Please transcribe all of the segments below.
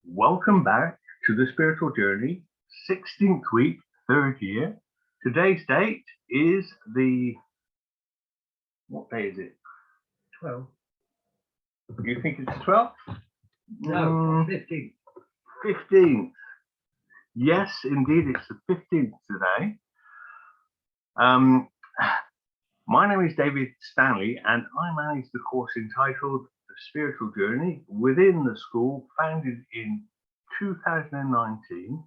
Welcome back to the spiritual journey, 16th week, 3rd year. Today's date is what day is it? 12. You think it's 12th? No, 15th. 15th. Yes, indeed, it's the 15th today. My name is David Stanley, and I manage the course entitled The Spiritual Journey within the school, founded in 2019,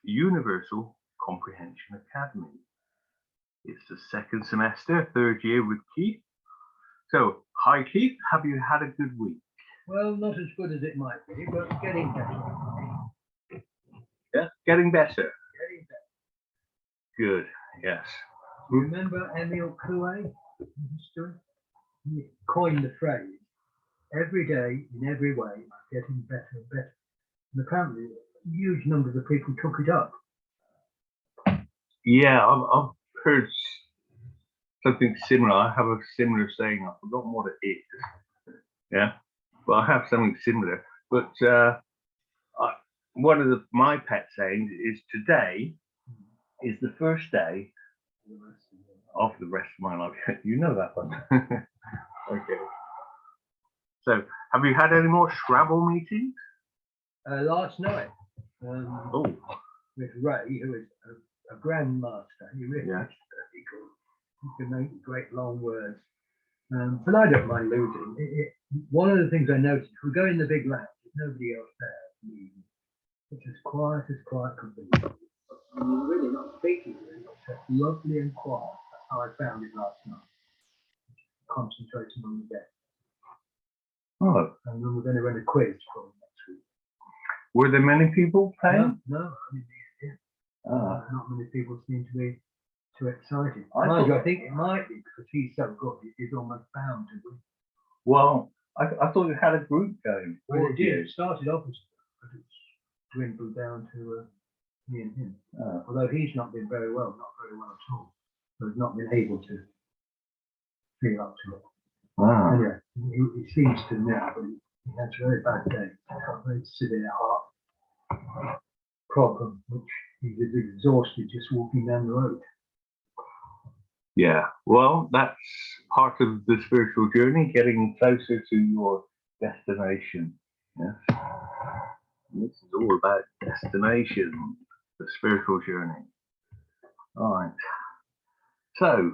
Universal Comprehension Academy. It's the 2nd semester, 3rd year with Keith. So, hi Keith, have you had a good week? Well, not as good as it might be, but getting better. Yeah, getting better. Getting better. Good, yes. You remember Emile Coué in history? He coined the phrase, every day, in every way, I'm getting better and better. And apparently, huge numbers of people took it up. Yeah, I've heard something similar. I have a similar saying. I've forgotten what it is. Yeah, but I have something similar. But one of my pet sayings is today is the first day of the rest of my life. You know that one. Okay. So, have you had any more Scrabble meetings? Last night, with Ray, who is a grandmaster. He really is very good. He can make great long words. But I don't mind losing. One of the things I noticed, if we go in the big lounge, there's nobody else there. It's as quiet could be. And you're really not speaking, really. It's just lovely and quiet. That's how I found it last night. Concentrating on the day. Oh. And then we're going to run a quiz for next week. Were there many people playing? No, only me and him. Not many people seem to be too excited. I think it might be because he's so good, he's almost bound to win. Well, I thought you had a group going. Well, it did. It started off as but it's dwindled down to me and him. Although he's not been very well, not very well at all. So he's not been able to feel up to it. Anyway, he seems to now, but he has a very bad day. He's got a very severe heart problem, which he's exhausted just walking down the road. Yeah, well, that's part of the spiritual journey, getting closer to your destination. Yes. This is all about destination, the spiritual journey. All right. So,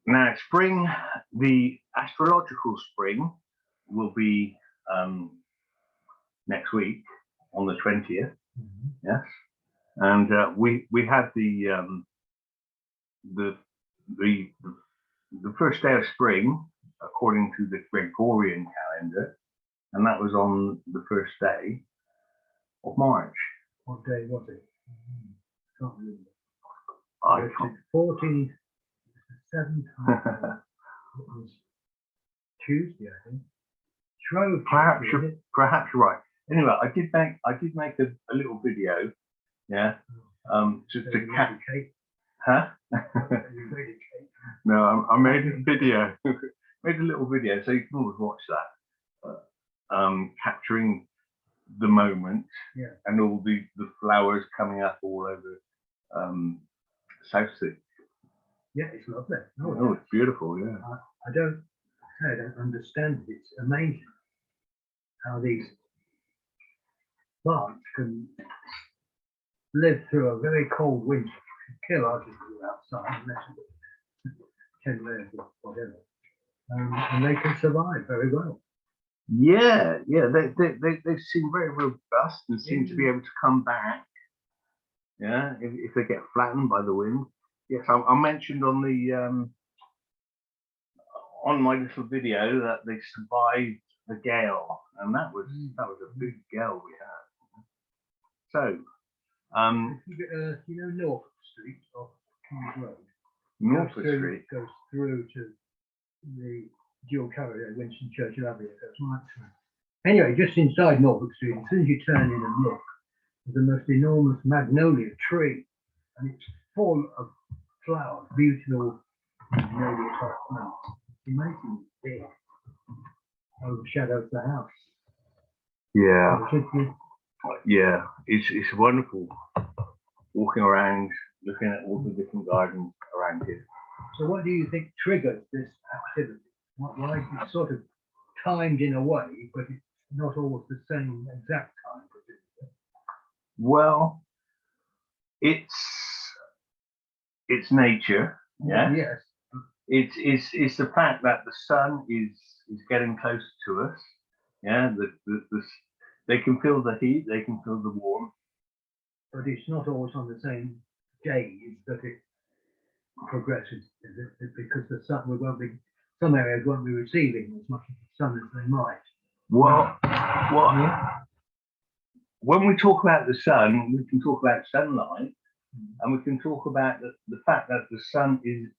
now spring, the astrological spring will be next week on the 20th. Yes. And we had the first day of spring according to the Gregorian calendar, and that was on the first day of March. What day was it? Can't remember. I can't. 14th, 7th. It was Tuesday, I think. Perhaps you're right. Anyway, I did make a little video. Yeah. To catch. Huh? No, I made a video. Made a little video, so you can always watch that. Capturing the moment and all the flowers coming up all over South Sea. Yeah, it's lovely. Oh, it's beautiful. Yeah. I don't understand it. It's amazing how these plants can live through a very cold winter, kill our people outside unless it's 10 layers or whatever, and they can survive very well. Yeah, they seem very robust and seem to be able to come back. Yeah, if they get flattened by the wind. Yes, I mentioned on the on my little video that they survived the gale, and that was a big gale we had. So, you know Norfolk Street off King's Road. Norfolk Street goes through to the dual carriageway, Winston Churchill Avenue. Right through. Anyway, just inside Norfolk Street, as soon as you turn in and look, there's the most enormous magnolia tree, and it's full of flowers, beautiful magnolia type plants. making it big, overshadows the house. Yeah, It should be- yeah, it's wonderful walking around, looking at all the different gardens around here. So what do you think triggers this activity? Why it's sort of timed in a way, but it's not always the same exact time? Well, it's nature, yeah. Yes. It's the fact that the sun is getting closer to us. Yeah, they can feel the heat, they can feel the warmth. But it's not always on the same days that it progresses, is it? Because the sun, we won't be, some areas won't be receiving as much of the sun as they might. Well, Yeah. when we talk about the sun, we can talk about sunlight, and we can talk about the fact that the sun is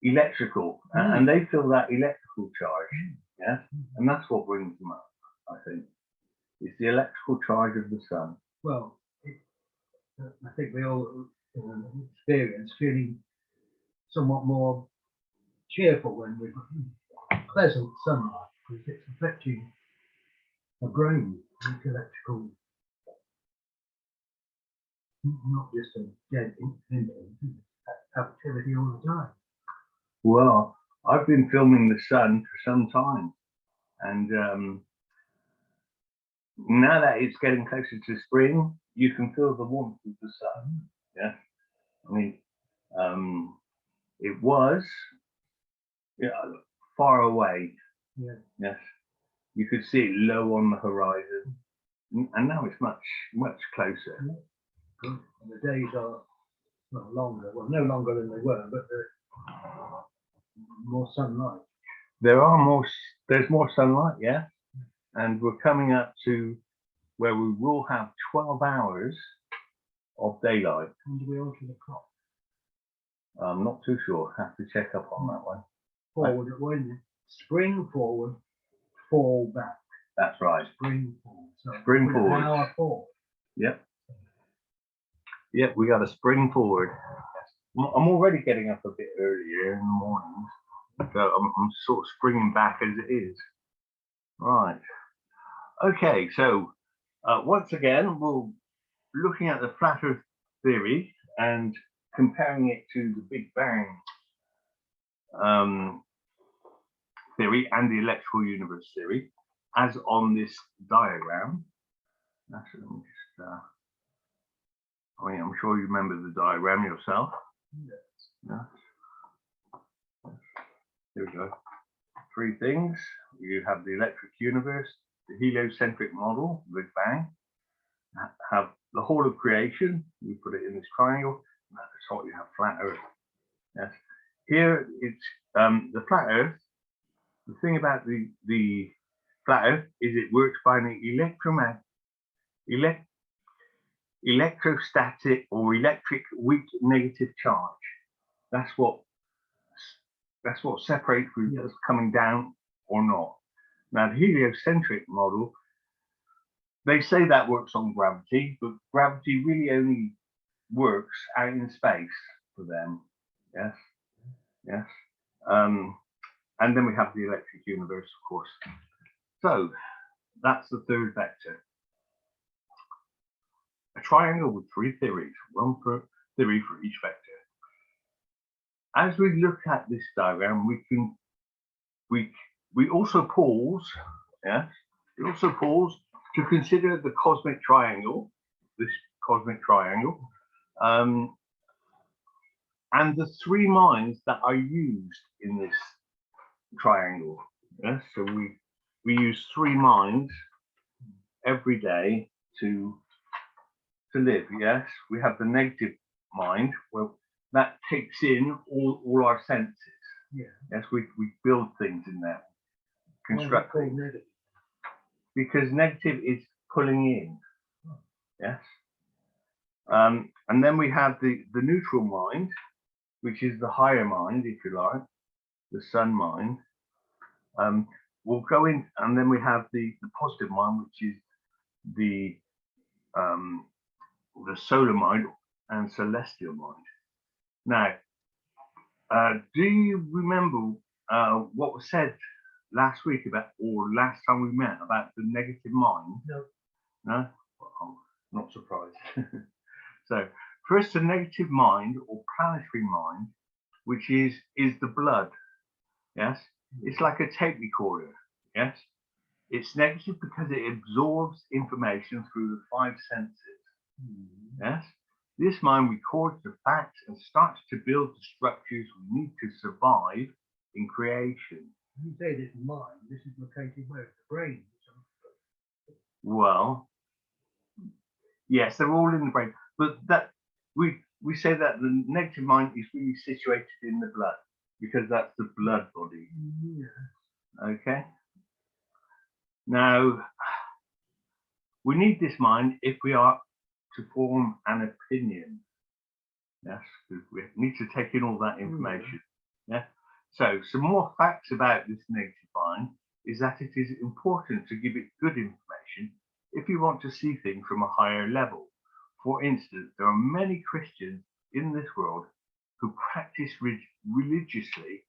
electrical, and they feel that electrical charge, yeah, and that's what brings them up, I think. It's the electrical charge of the sun. Well, I think we all experience feeling somewhat more cheerful when we've got pleasant sunlight, because it's affecting the brain, it's electrical, not just a dead activity all the time. Well, I've been filming the sun for some time, and now that it's getting closer to spring, you can feel the warmth of the sun. Yeah, I mean, it was far away. Yeah. Yes, you could see it low on the horizon, and now it's much closer. Good. And the days are longer, well, no longer than they were, but more sunlight. There's more sunlight, yeah, and we're coming up to where we will have 12 hours of daylight. When do we alter the clock? I'm not too sure. Have to check up on that one. Forward, when spring forward, fall back. That's right. Spring forward. So Spring forward. An hour forward. Yep. Yep, we got a spring forward. I'm already getting up a bit earlier in the mornings, so I'm sort of springing back as it is. Right. Okay, so once again, we're looking at the flat Earth theory and comparing it to the Big Bang theory and the electrical universe theory, as on this diagram. I mean, I'm sure you remember the diagram yourself. Yes. Here we go. Three things. You have the electric universe, the heliocentric model, Big Bang, have the whole of creation. We put it in this triangle. And that's what you have flat Earth. Yes. Here it's the flat Earth. The thing about the flat Earth is it works by an electrostatic or electric weak negative charge. That's what separates whether it's coming down or not. Now the heliocentric model, they say that works on gravity, but gravity really only works out in space for them. Yes, yes. And then we have the electric universe, of course. So that's the third vector. A triangle with three theories, one per theory for each vector. As we look at this diagram, we also pause, yes, we also pause to consider the cosmic triangle, this cosmic triangle, and the three minds that are used in this triangle. Yes, so we use three minds every day to live. Yes, we have the negative mind, well, that takes in all our senses. Yeah. Yes, we build things in there, construct things. Because negative is pulling in. Yes. And then we have the neutral mind, which is the higher mind, if you like, the sun mind. We'll go in, and then we have the positive mind, which is the solar mind and celestial mind. Now, do you remember what was said last week about, or last time we met, about the negative mind? No. No? Well, I'm not surprised. So, first, the negative mind or planetary mind, which is the blood. Yes? It's like a tape recorder. Yes? It's negative because it absorbs information through the five senses. Yes? This mind records the facts and starts to build the structures we need to survive in creation. When you say this mind, this is located where? The brain? Well, yes, they're all in the brain, but that we say that the negative mind is really situated in the blood because that's the blood body. Yeah. Okay. Now, we need this mind if we are to form an opinion. Yes, we need to take in all that information. Yeah. So, some more facts about this negative mind is that it is important to give it good information if you want to see things from a higher level. For instance, there are many Christians in this world who practice religiously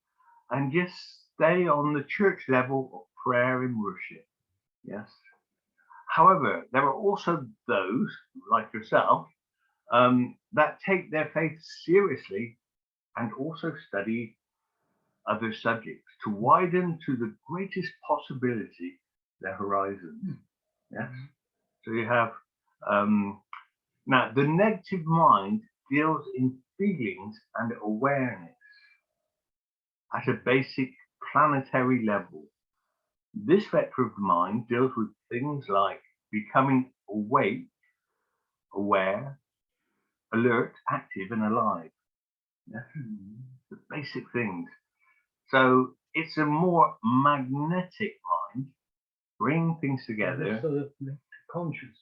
and just stay on the church level of prayer and worship. Yes. However, there are also those, like yourself, that take their faith seriously and also study other subjects to widen to the greatest possibility their horizons. Yes. So you have now the negative mind deals in feelings and awareness at a basic planetary level. This vector of the mind deals with things like becoming awake, aware, alert, active, and alive. Yes. The basic things. So it's a more magnetic mind, bring things together. Sort of consciousness.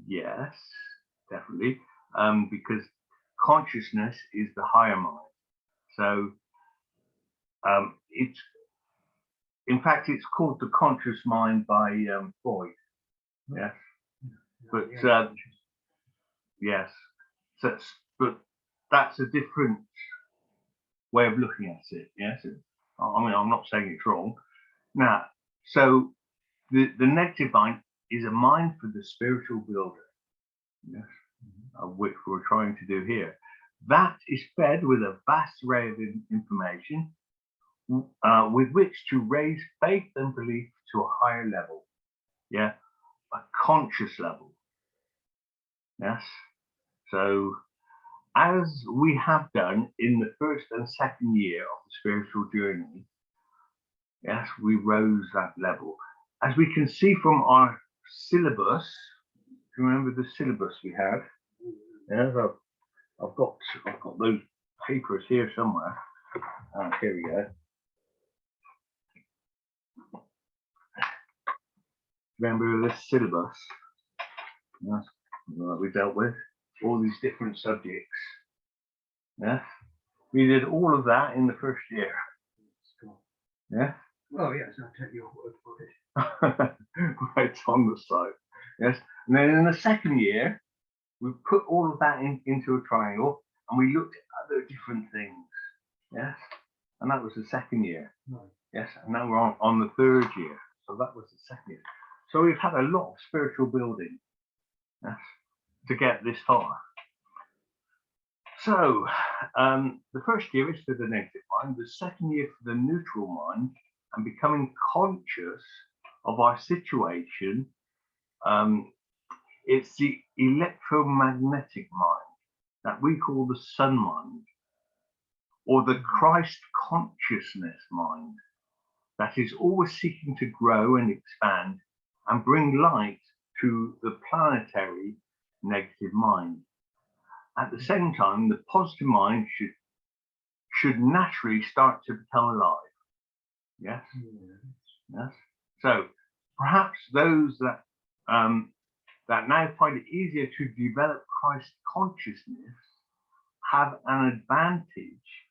Yes, definitely. Because consciousness is the higher mind. So it's, in fact, it's called the conscious mind by Freud. Yes. But yes. So, but that's a different way of looking at it. Yes. I mean, I'm not saying it's wrong. Now, so the negative mind is a mind for the spiritual builder. Yes. Which we're trying to do here. That is fed with a vast array of information with which to raise faith and belief to a higher level. Yeah. A conscious level. Yes. So, as we have done in the first and second year of the spiritual journey, yes, we rose that level. As we can see from our syllabus, do you remember the syllabus we had? Yes, I've got those papers here somewhere. Here we go. Remember this syllabus? Yes, we dealt with all these different subjects. Yes, we did all of that in the first year. Yeah. Oh yes, I'll take your word for it. Right on the side. Yes, and then in the second year, we put all of that into a triangle, and we looked at other different things. Yes, and that was the second year. Right. Yes, and now we're on the third year. So that was the second year. So we've had a lot of spiritual building, yes, to get this far. So the first year is for the negative mind, the second year for the neutral mind, and becoming conscious of our situation. It's the electromagnetic mind that we call the sun mind, or the Christ consciousness mind, that is always seeking to grow and expand and bring light to the planetary negative mind. At the same time, the positive mind should naturally start to become alive. Yes. Yes. So perhaps those that that now find it easier to develop Christ consciousness have an advantage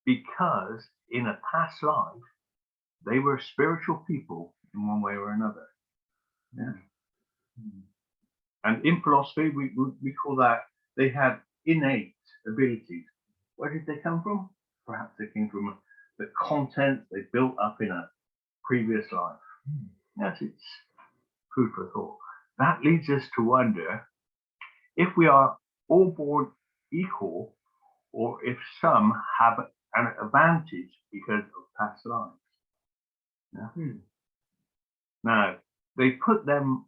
because in a past life they were spiritual people in one way or another. Yeah. And in philosophy, we call that they had innate abilities. Where did they come from? Perhaps they came from the content they built up in a previous life. Yes, it's food for thought. That leads us to wonder if we are all born equal, or if some have an advantage because of past lives. Yeah. Now, they put them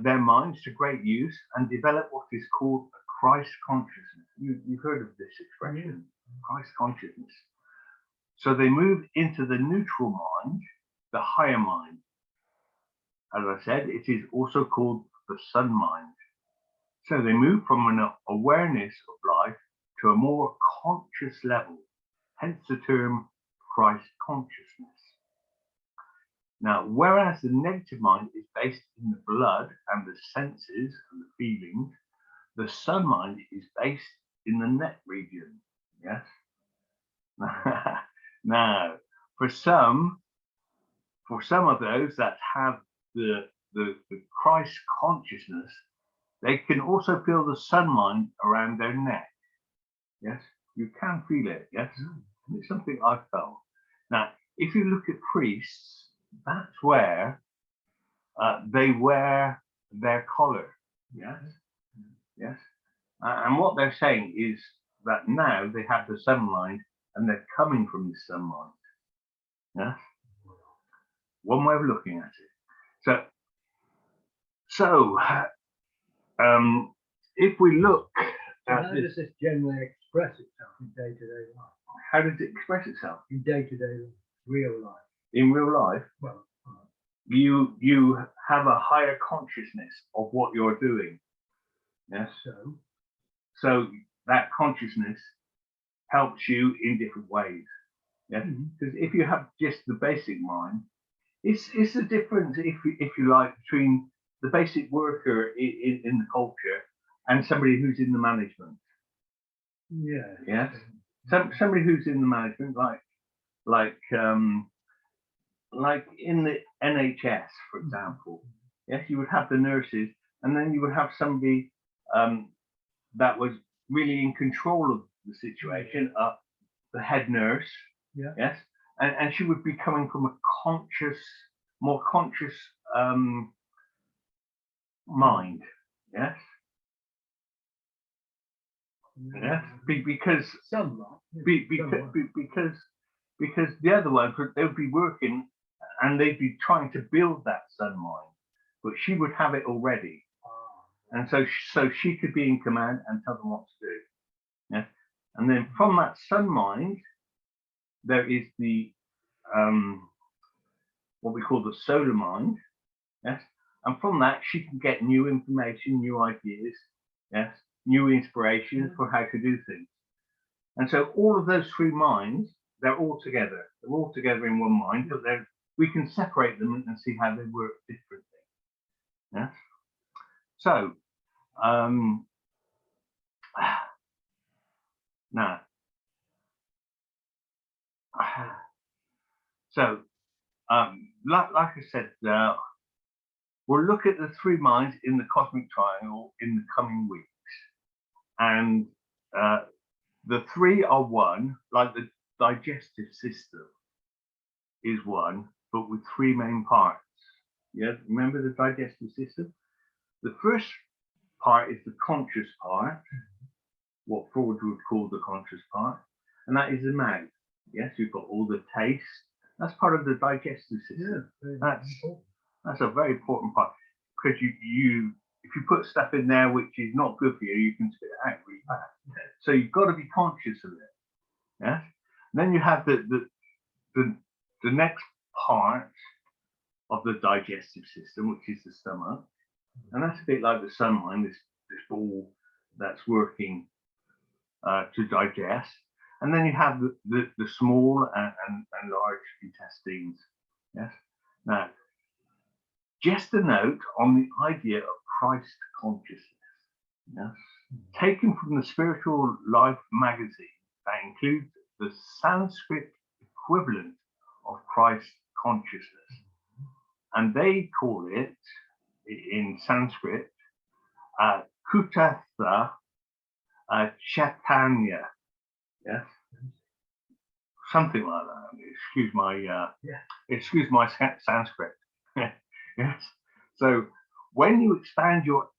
their minds to great use and develop what is called a Christ consciousness. You've heard of this expression, Christ consciousness. So they move into the neutral mind, the higher mind. As I said, it is also called the sun mind. So they move from an awareness of life to a more conscious level, hence the term Christ consciousness. Now, whereas the negative mind is based in the blood and the senses and the feelings, the sun mind is based in the neck region. Yes. Now, for some of those that have the Christ consciousness, they can also feel the sun mind around their neck. Yes, you can feel it. Yes, it's something I've felt. Now, if you look at priests, that's where they wear their collar. Yes, yes. And what they're saying is that now they have the sun mind and they're coming from the sun mind. Yes, one way of looking at it. So if we look at how does this generally express itself in day-to-day life? How does it express itself? In day-to-day life, real life. In real life? Well, you have a higher consciousness of what you're doing. Yes. So that consciousness helps you in different ways. Yes. Because if you have just the basic mind, it's the difference, if you like, between the basic worker in the culture and somebody who's in the management. Yeah. Yes. Somebody who's in the management, like in the NHS, for example. Yes, you would have the nurses, and then you would have somebody that was really in control of the situation, the head nurse. Yeah. Yes, and she would be coming from a more conscious mind. Yes. Yes, because because the other ones, they would be working and they'd be trying to build that sun mind, but she would have it already, and so she could be in command and tell them what to do. Yeah, and then from that sun mind, there is the what we call the solar mind. Yes, and from that she can get new information, new ideas. Yes, new inspirations for how to do things. And so all of those three minds, they're all together. They're all together in one mind, but we can separate them and see how they work differently. Yes. So now, so like I said, we'll look at the three minds in the cosmic triangle in the coming weeks, and the three are one, like the digestive system is one, but with three main parts. Yeah, remember the digestive system? The first part is the conscious part, what Freud would call the conscious part, and that is the mouth. Yes, you've got all the taste. That's part of the digestive system. Yeah, that's a very important part, because if you put stuff in there which is not good for you, you can spit it out really fast. So you've got to be conscious of it. Yes. Then you have the next part of the digestive system, which is the stomach, and that's a bit like the sun mind, this ball that's working to digest. And then you have the small and large intestines. Yes. Now, just a note on the idea of Christ consciousness. Yes. Taken from the Spiritual Life magazine, that includes the Sanskrit equivalent of Christ consciousness. And they call it, in Sanskrit, Kutatha Chaitanya. Yes. something like that. Excuse my Sanskrit. Yes. So when you expand your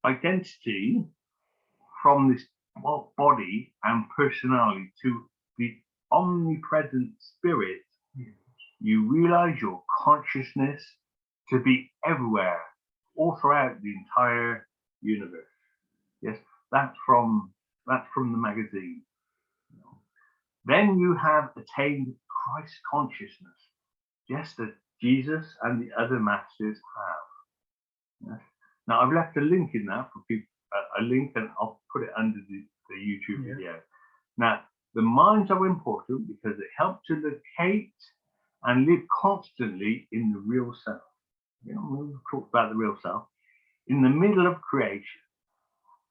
identity from this body and personality to the omnipresent spirit, you realize your consciousness to be everywhere, all throughout the entire universe. Yes, that's from the magazine. Then you have attained Christ consciousness, just as Jesus and the other masters have. Yes. Now I've left a link in that for people, a link, and I'll put it under the YouTube video. Now, the minds are important because they help to locate and live constantly in the real self. You know, we've talked about the real self in the middle of creation,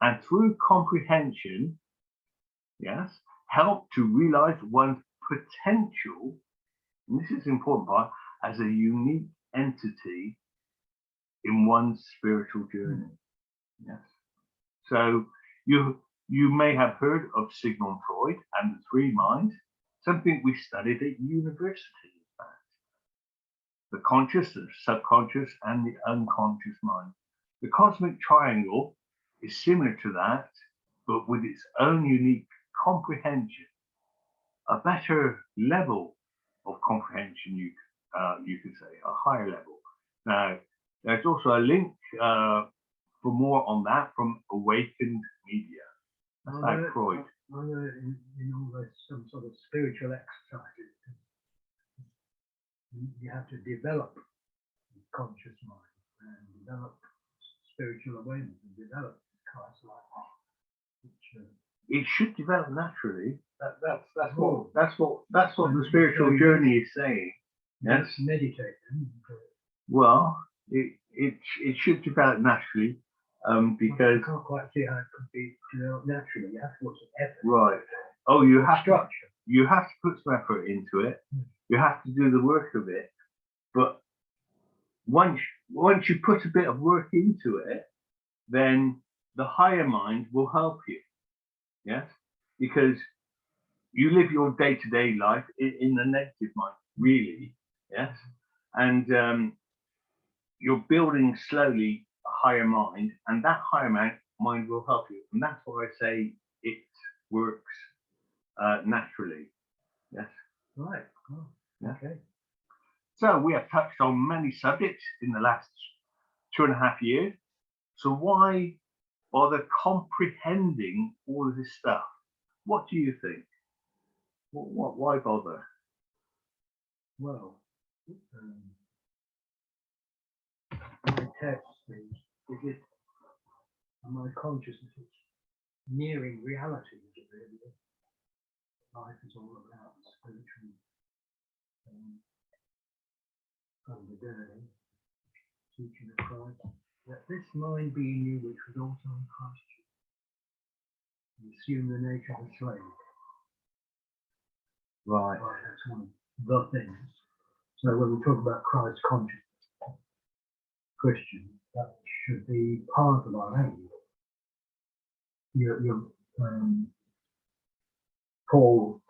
and through comprehension, yes, help to realize one's potential. And this is the important part, as a unique entity in one's spiritual journey. Yes. So you may have heard of Sigmund Freud and the three minds, something we studied at university. In fact, the conscious, the subconscious, and the unconscious mind. The cosmic triangle is similar to that, but with its own unique comprehension, a better level of comprehension, you could say, a higher level. Now, there's also a link for more on that from Awaken Media. That's like Freud. I know in all those some sort of spiritual exercises, you have to develop the conscious mind and develop spiritual awareness and develop Christ-likeness. It should develop naturally. That's what the spiritual journey is saying. Yes. Meditate. Well, it should develop naturally, because I can't quite see how it could be developed naturally. You have to put some effort. Right. Oh, you have structure. You have to put some effort into it. You have to do the work of it. But once you put a bit of work into it, then the higher mind will help you. Yes, because you live your day-to-day life in the negative mind, really. Yes, and you're building slowly a higher mind, and that higher mind will help you. And that's why I say it works naturally. Yes. Right. Oh, yeah. Okay. So we have touched on many subjects in the last 2.5 years. So why bother comprehending all of this stuff? What do you think? Why bother? Well, my test is it my consciousness is nearing reality, is it really? Life is all about spiritual understanding, teaching of Christ. Let this mind be in you which was also in Christ Jesus. You assume the nature of a slave. Right. That's one of the things. So when we talk about Christ consciousness, Christian, that should be part of our aim. Paul,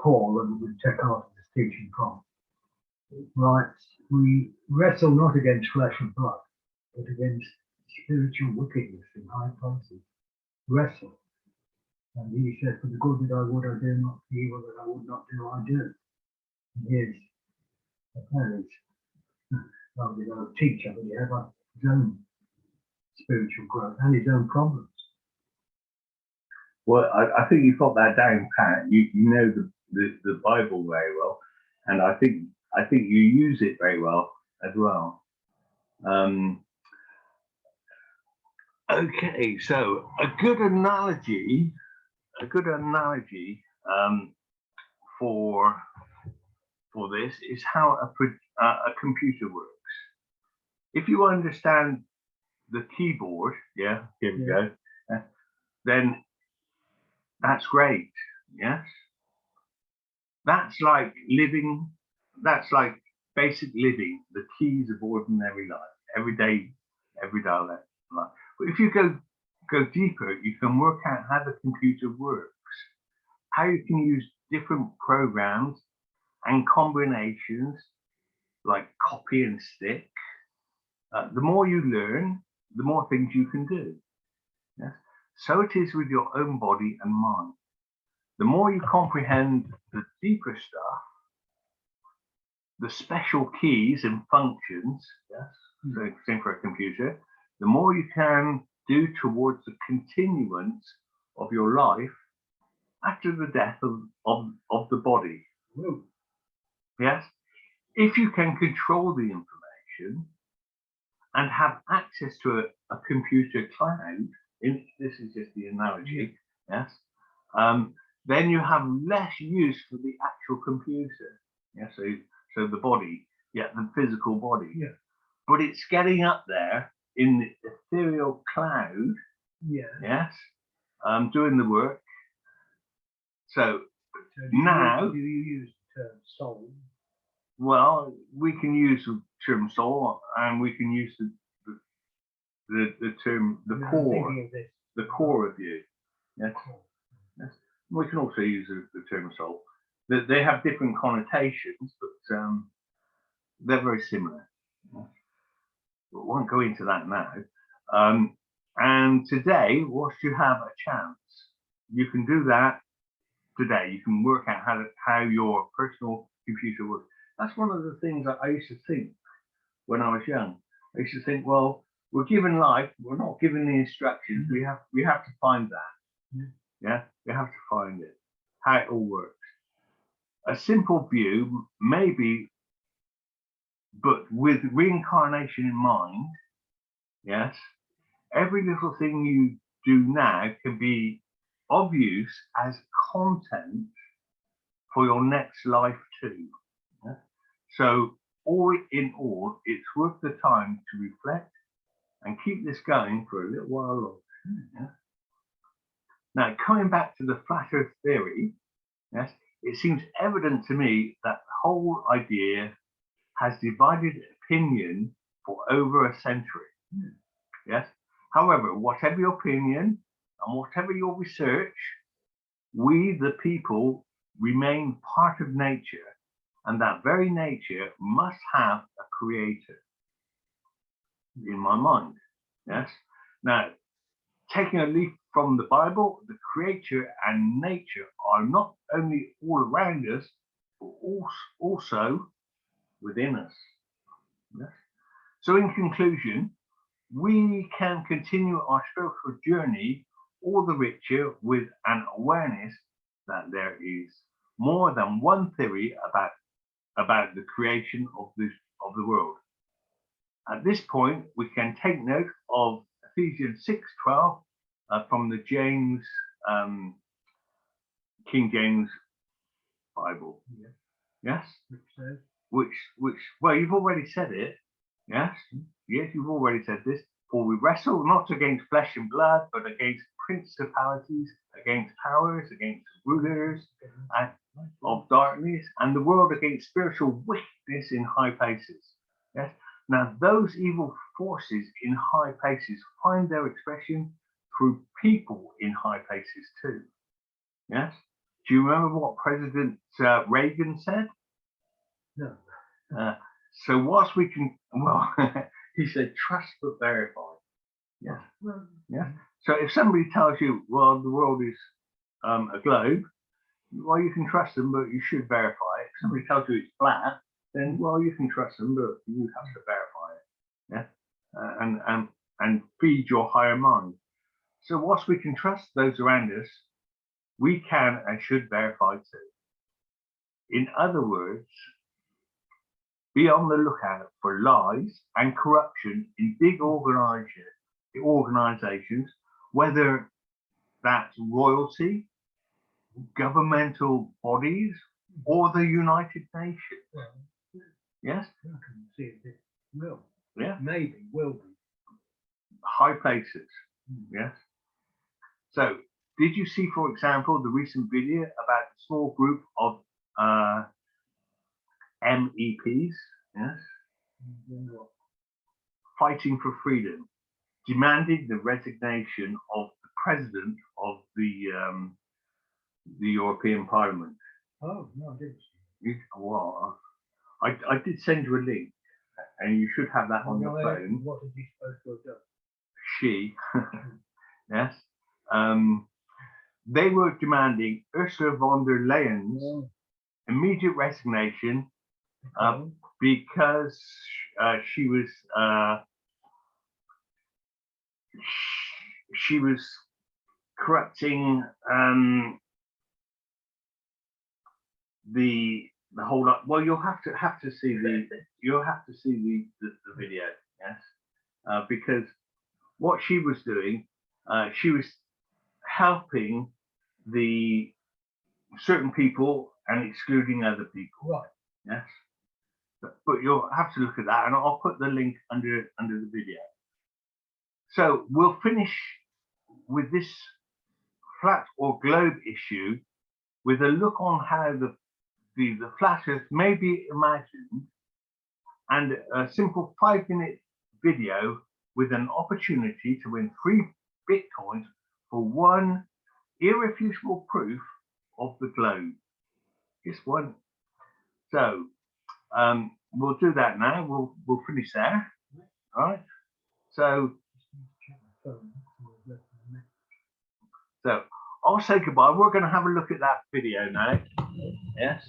and we take after this teaching from, writes, we wrestle not against flesh and blood, but against spiritual wickedness in high places. Wrestle. And he said, for the good that I would, I do not, the evil that I would not do, I do. And here's a parent, a teacher, but he had his own spiritual growth and his own problems. Well, I think you've got that down, Pat. You know the Bible very well, and I think you use it very well as well. Okay, so a good analogy for this is how a computer works. If you understand the keyboard, here we go, then that's great. Yes, that's like living. That's like basic living. The keys of ordinary life, everyday life. But if you go deeper, you can work out how the computer works, how you can use different programs and combinations like copy and stick. The more you learn, the more things you can do. Yes? So it is with your own body and mind. The more you comprehend the deeper stuff, the special keys and functions, yes, so same for a computer, the more you can do towards the continuance of your life after the death of the body. Yes? If you can control the information and have access to a computer cloud, this is just the analogy, yes, then you have less use for the actual computer. Yeah, so the body, the physical body. Yeah. But it's getting up there in the ethereal cloud, yes, doing the work. So now do you use the term soul? Well, we can use the term soul, and we can use the term the core of you. Yes. Yes. We can also use the term soul. They have different connotations, but they're very similar. But we won't go into that now. And today, whilst you have a chance, you can do that today. You can work out how your personal computer works. That's one of the things that I used to think when I was young. I used to think, well, we're given life, we're not given the instructions. We have to find that. Yeah, we have to find it, how it all works. A simple view, maybe, but with reincarnation in mind, yes, every little thing you do now can be of use as content for your next life too. Yeah? So all in all, it's worth the time to reflect and keep this going for a little while longer. Yeah? Now, coming back to the flat earth theory, yes, it seems evident to me that the whole idea has divided opinion for over a century. Yes. However, whatever your opinion and whatever your research, we the people remain part of nature, and that very nature must have a creator. In my mind. Yes. Now, taking a leaf from the Bible, the creator and nature are not only all around us, but also within us. Yes. So in conclusion, we can continue our spiritual journey all the richer with an awareness that there is more than one theory about the creation of the world. At this point, we can take note of Ephesians 6:12 from the King James Bible. Yes. Which well, you've already said it. Yes. Yes, you've already said this. For we wrestle not against flesh and blood, but against principalities, against powers, against rulers of darkness, and the world, against spiritual wickedness in high places. Yes. Now, those evil forces in high places find their expression through people in high places too. Yes. Do you remember what President Reagan said? No. So whilst we can, well, he said, trust but verify. Yes. Yeah. So if somebody tells you, well, the world is a globe, well, you can trust them, but you should verify it. If somebody tells you it's flat, then, well, you can trust them, but you have to verify it. Yeah. And feed your higher mind. So whilst we can trust those around us, we can and should verify too. In other words, be on the lookout for lies and corruption in big organizations, whether that's royalty, governmental bodies, or the United Nations. Yes? I can see it will. Yeah. Maybe, will be. High places. Yes. So, did you see, for example, the recent video about a small group of MEPs, yes, fighting for freedom, demanding the resignation of the president of the European Parliament? Oh, no, I didn't. Well, I did send you a link, and you should have that on your phone. What is he supposed to have done? She, yes. They were demanding Ursula von der Leyen's immediate resignation because she was corrupting the whole lot. Well, you'll have to see the video, yes, because what she was doing, she was helping the certain people and excluding other people. Right. Yes. But you'll have to look at that, and I'll put the link under the video. So we'll finish with this flat or globe issue with a look on how the flat earth may be imagined, and a simple 5-minute video with an opportunity to win 3 Bitcoins for 1 irrefutable proof of the globe. Just one. So we'll do that now. We'll finish there. All right. So I'll say goodbye. We're going to have a look at that video now. Yes.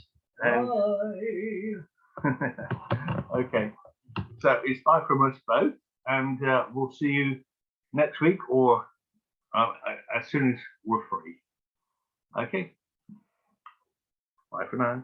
Okay. So it's bye from us both, and we'll see you next week, or as soon as we're free. Okay. Bye for now.